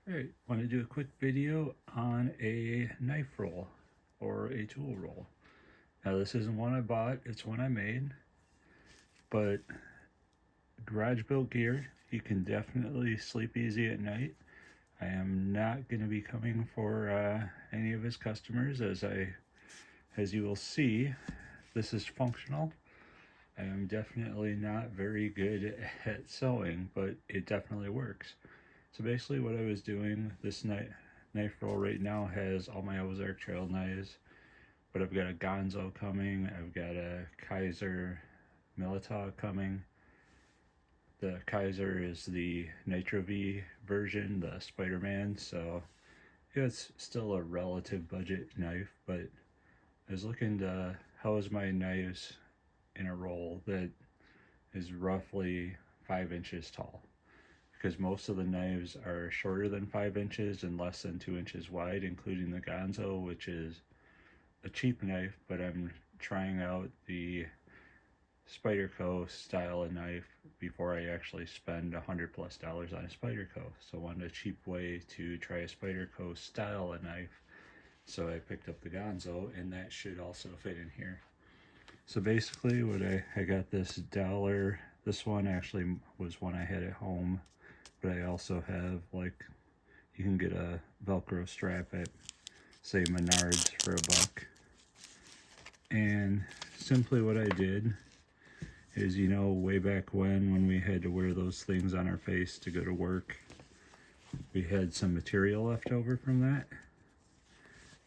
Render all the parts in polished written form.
Alright, want to do a quick video on a knife roll or a tool roll. Now this isn't one I bought, it's one I made, but garage built gear, you can definitely sleep easy at night. I am not going to be coming for any of his customers as you will see, this is functional. I am definitely not very good at sewing, but it definitely works. So basically what I was doing, this knife roll right now has all my Ozark Trail knives, but I've got a Gonzo coming, I've got a Kizer Militaw coming. The Kizer is the Nitro V version, the Spider-Man, so yeah, it's still a relative budget knife, but I was looking to house my knives in a roll that is roughly 5 inches tall, because most of the knives are shorter than 5 inches and less than 2 inches wide, including the Gonzo, which is a cheap knife, but I'm trying out the Spyderco style of knife before I actually spend $100+ on a Spyderco. So I wanted a cheap way to try a Spyderco style of knife. So I picked up the Gonzo, and that should also fit in here. So basically what I got this dollar, this one actually was one I had at home, but I also have, like, you can get a Velcro strap at, say, Menards for $1. And simply what I did is, you know, way back when we had to wear those things on our face to go to work, we had some material left over from that.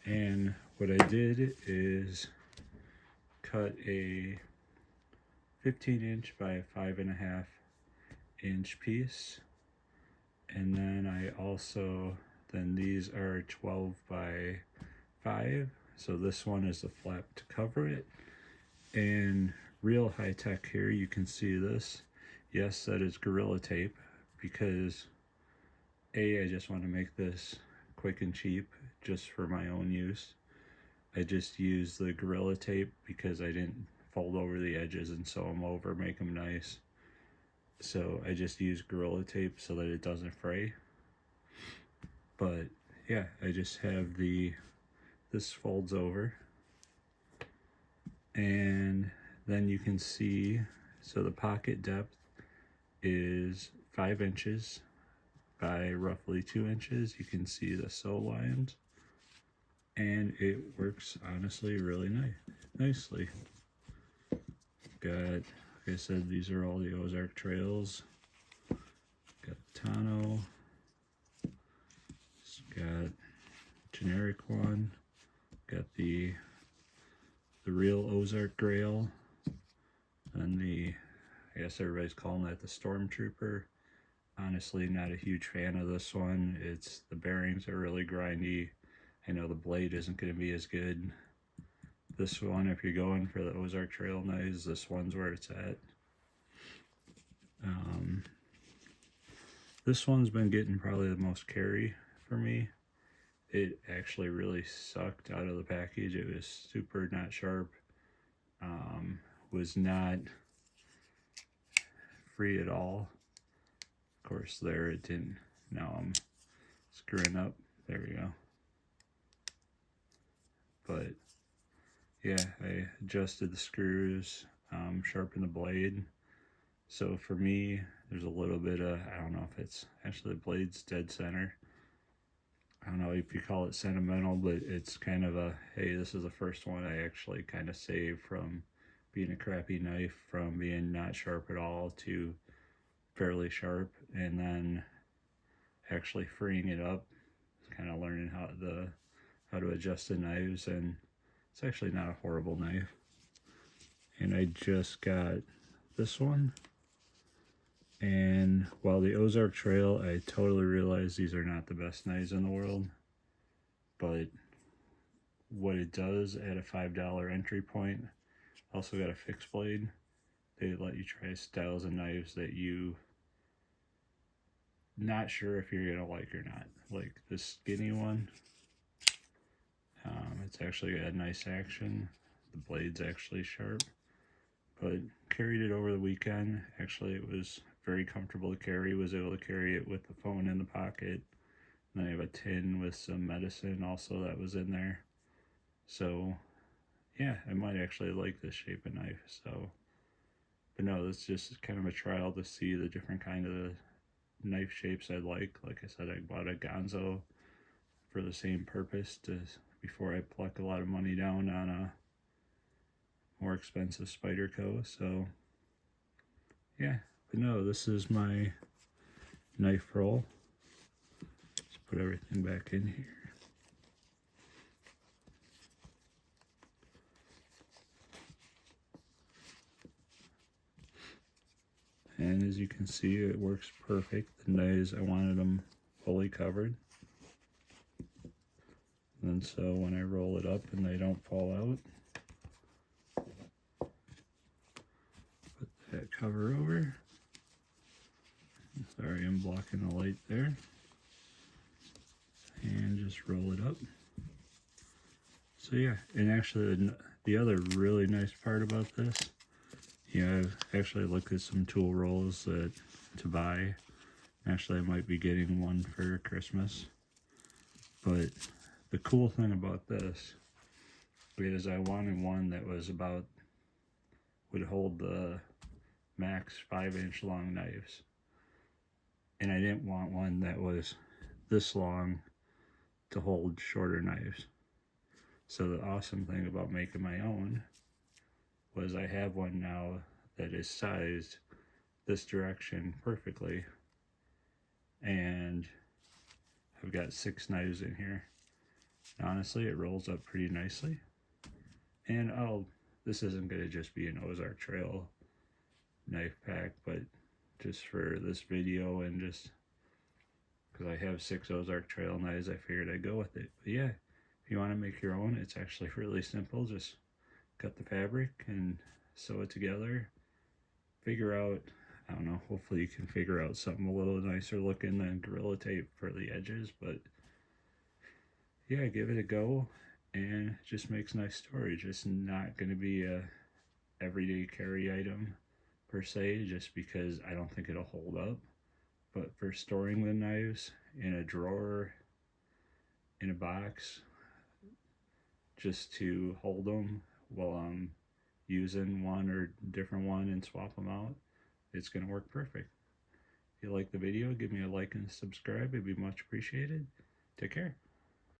And what I did is cut a 15-inch by 5.5-inch piece, and then I also, then these are 12 by 5, so this one is the flap to cover it. And real high tech here, you can see this. Yes, that is Gorilla Tape, because I just want to make this quick and cheap just for my own use. I just use the Gorilla Tape because I didn't fold over the edges and sew them over, make them nice. So I just use Gorilla Tape so that it doesn't fray. But yeah, I just have this folds over, and then you can see, so the pocket depth is 5 inches by roughly 2 inches. You can see the sew lines, and it works honestly really nicely. Got, like I said, these are all the Ozark Trails. Got Tano. Got generic one. Got the real Ozark Grail. And the, I guess everybody's calling that the Stormtrooper. Honestly, not a huge fan of this one. The bearings are really grindy. I know the blade isn't going to be as good. This one, if you're going for the Ozark Trail knives, this one's where it's at. This one's been getting probably the most carry for me. It actually really sucked out of the package. It was super not sharp. Was not free at all. Of course, there it didn't. Now I'm screwing up. There we go. But yeah, I adjusted the screws, sharpened the blade. So for me, there's a little bit of, I don't know if it's actually the blade's dead center. I don't know if you call it sentimental, but it's kind of a, hey, this is the first one I actually kind of saved from being a crappy knife, from being not sharp at all to fairly sharp, and then actually freeing it up, kind of learning how to adjust the knives, and it's actually not a horrible knife. And I just got this one. And while the Ozark Trail, I totally realize these are not the best knives in the world, but what it does at a $5 entry point, also got a fixed blade. They let you try styles of knives that you not sure if you're gonna like or not. Like this skinny one, it's actually got nice action. The blade's actually sharp, but carried it over the weekend. Actually, it was very comfortable to carry. Was able to carry it with the phone in the pocket, Then I have a tin with some medicine also that was in there. So yeah, I might actually like this shape of knife. So, but no, this just kind of a trial to see the different kind of knife shapes I like. Like I said, I bought a Gonzo for the same purpose, to before I pluck a lot of money down on a more expensive Spyderco. So yeah, but no, this is my knife roll. Let's put everything back in here. And as you can see, it works perfect. The knives, I wanted them fully covered. And so when I roll it up and they don't fall out, put that cover over. Sorry, I'm blocking the light there. And just roll it up. So yeah, and actually the other really nice part about this, I've actually looked at some tool rolls to buy. Actually, I might be getting one for Christmas. But the cool thing about this is I wanted one that would hold the max 5-inch long knives. And I didn't want one that was this long to hold shorter knives. So the awesome thing about making my own was I have one now that is sized this direction perfectly, and I've got 6 knives in here. Honestly, it rolls up pretty nicely. And this isn't going to just be an Ozark Trail knife pack, but just for this video and just because I have 6 Ozark Trail knives, I figured I'd go with it. But yeah, if you want to make your own, it's actually really simple. Just cut the fabric and sew it together. Figure out, I don't know, hopefully you can figure out something a little nicer looking than Gorilla Tape for the edges. But yeah, give it a go, and it just makes nice storage. It's not going to be a everyday carry item per se, just because I don't think it'll hold up. But for storing the knives in a drawer, in a box, just to hold them while I'm using one or different one and swap them out, it's going to work perfect. If you like the video, give me a like and subscribe. It'd be much appreciated. Take care.